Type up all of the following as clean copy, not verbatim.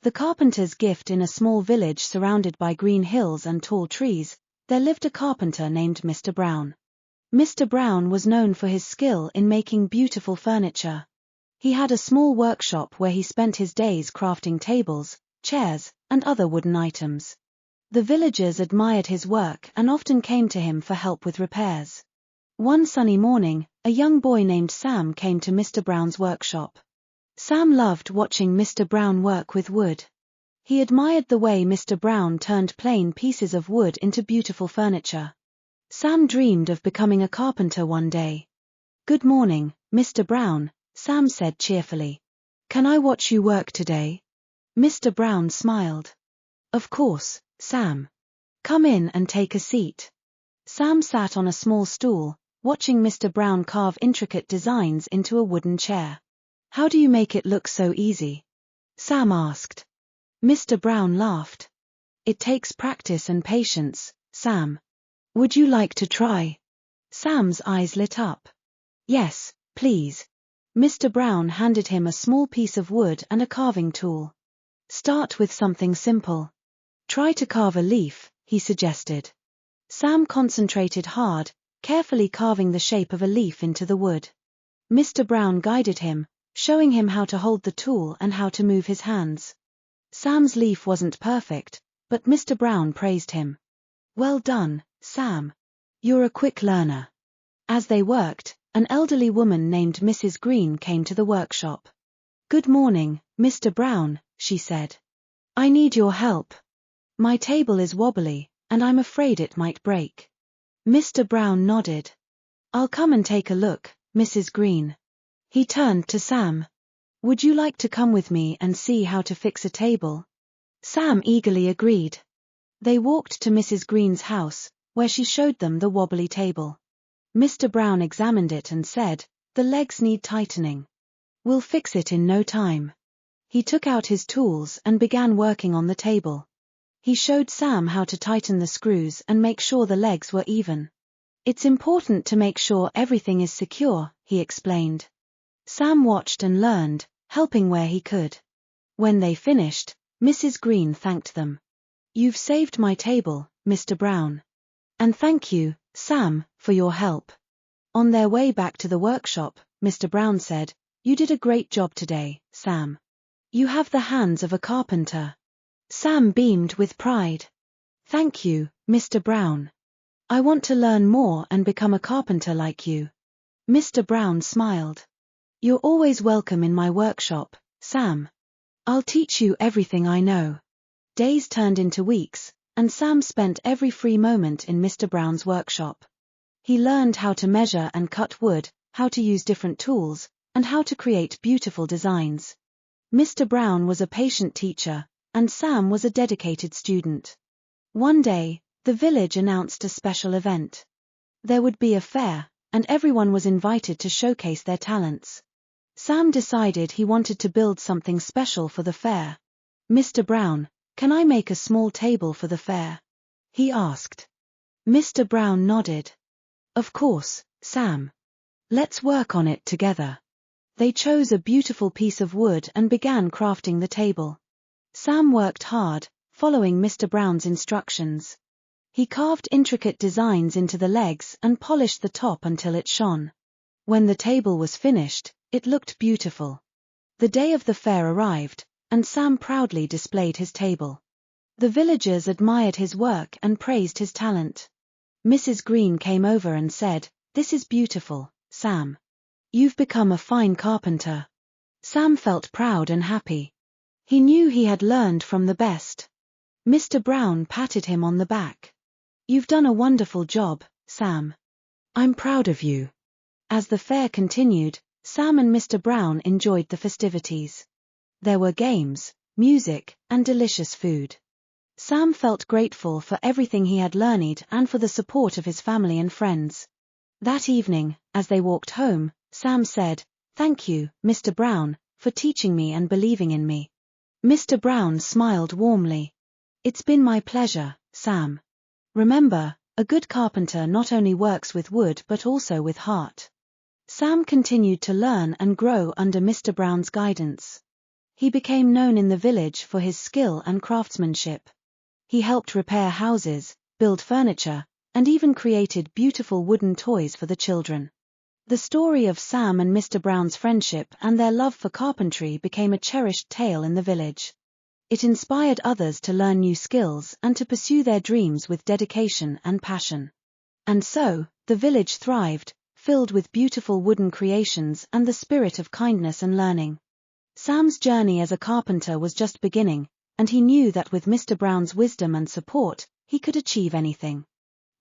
The carpenter's gift. In a small village surrounded by green hills and tall trees, there lived a carpenter named Mr. Brown. Mr. Brown was known for his skill in making beautiful furniture. He had a small workshop where he spent his days crafting tables, chairs, and other wooden items. The villagers admired his work and often came to him for help with repairs. One sunny morning, a young boy named Sam came to Mr. Brown's workshop. Sam loved watching Mr. Brown work with wood. He admired the way Mr. Brown turned plain pieces of wood into beautiful furniture. Sam dreamed of becoming a carpenter one day. "Good morning, Mr. Brown," Sam said cheerfully. "Can I watch you work today?" Mr. Brown smiled. "Of course, Sam. Come in and take a seat." Sam sat on a small stool, watching Mr. Brown carve intricate designs into a wooden chair. "How do you make it look so easy?" Sam asked. Mr. Brown laughed. "It takes practice and patience, Sam. Would you like to try?" Sam's eyes lit up. "Yes, please." Mr. Brown handed him a small piece of wood and a carving tool. "Start with something simple. Try to carve a leaf," he suggested. Sam concentrated hard, carefully carving the shape of a leaf into the wood. Mr. Brown guided him, showing him how to hold the tool and how to move his hands. Sam's leaf wasn't perfect, but Mr. Brown praised him. "Well done, Sam. You're a quick learner." As they worked, an elderly woman named Mrs. Green came to the workshop. "Good morning, Mr. Brown," she said. "I need your help. My table is wobbly, and I'm afraid it might break." Mr. Brown nodded. "I'll come and take a look, Mrs. Green." He turned to Sam. "Would you like to come with me and see how to fix a table?" Sam eagerly agreed. They walked to Mrs. Green's house, where she showed them the wobbly table. Mr. Brown examined it and said, "The legs need tightening. We'll fix it in no time." He took out his tools and began working on the table. He showed Sam how to tighten the screws and make sure the legs were even. "It's important to make sure everything is secure," he explained. Sam watched and learned, helping where he could. When they finished, Mrs. Green thanked them. "You've saved my table, Mr. Brown. And thank you, Sam, for your help." On their way back to the workshop, Mr. Brown said, "You did a great job today, Sam. You have the hands of a carpenter." Sam beamed with pride. "Thank you, Mr. Brown. I want to learn more and become a carpenter like you." Mr. Brown smiled. "You're always welcome in my workshop, Sam. I'll teach you everything I know." Days turned into weeks, and Sam spent every free moment in Mr. Brown's workshop. He learned how to measure and cut wood, how to use different tools, and how to create beautiful designs. Mr. Brown was a patient teacher, and Sam was a dedicated student. One day, the village announced a special event. There would be a fair, and everyone was invited to showcase their talents. Sam decided he wanted to build something special for the fair. "Mr. Brown, can I make a small table for the fair?" he asked. Mr. Brown nodded. "Of course, Sam. Let's work on it together." They chose a beautiful piece of wood and began crafting the table. Sam worked hard, following Mr. Brown's instructions. He carved intricate designs into the legs and polished the top until it shone. When the table was finished, it looked beautiful. The day of the fair arrived, and Sam proudly displayed his table. The villagers admired his work and praised his talent. Mrs. Green came over and said, "This is beautiful, Sam. You've become a fine carpenter." Sam felt proud and happy. He knew he had learned from the best. Mr. Brown patted him on the back. "You've done a wonderful job, Sam. I'm proud of you." As the fair continued, Sam and Mr. Brown enjoyed the festivities. There were games, music, and delicious food. Sam felt grateful for everything he had learned and for the support of his family and friends. That evening, as they walked home, Sam said, "Thank you, Mr. Brown, for teaching me and believing in me." Mr. Brown smiled warmly. "It's been my pleasure, Sam. Remember, a good carpenter not only works with wood but also with heart." Sam continued to learn and grow under Mr. Brown's guidance. He became known in the village for his skill and craftsmanship. He helped repair houses, build furniture, and even created beautiful wooden toys for the children. The story of Sam and Mr. Brown's friendship and their love for carpentry became a cherished tale in the village. It inspired others to learn new skills and to pursue their dreams with dedication and passion. And so, the village thrived, filled with beautiful wooden creations and the spirit of kindness and learning. Sam's journey as a carpenter was just beginning, and he knew that with Mr. Brown's wisdom and support, he could achieve anything.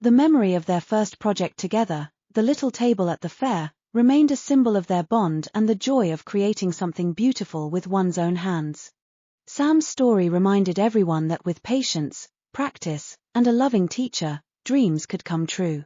The memory of their first project together, the little table at the fair, remained a symbol of their bond and the joy of creating something beautiful with one's own hands. Sam's story reminded everyone that with patience, practice, and a loving teacher, dreams could come true.